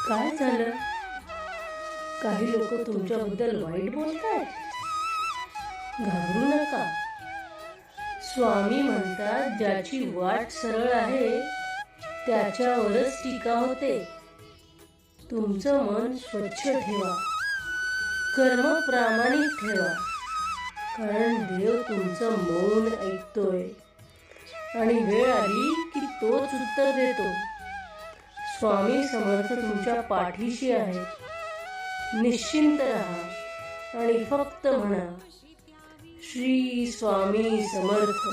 काय झालं? काही लोक तुमच्याबद्दल वाईट बोलतायत? घाबरू नका. स्वामी म्हणतात, ज्याची वाट सरळ आहे त्याच्यावरच टीका होते. तुमचं मन स्वच्छ ठेवा, कर्म प्रामाणिक ठेवा, कारण देव तुमचं मौन ऐकतोय आणि वेळ आली की तोच उत्तर देतो. स्वामी समर्थ तुमच्या पाठीशी आहेत. निश्चिंत राहा आणि फक्त म्हणा, श्री स्वामी समर्थ.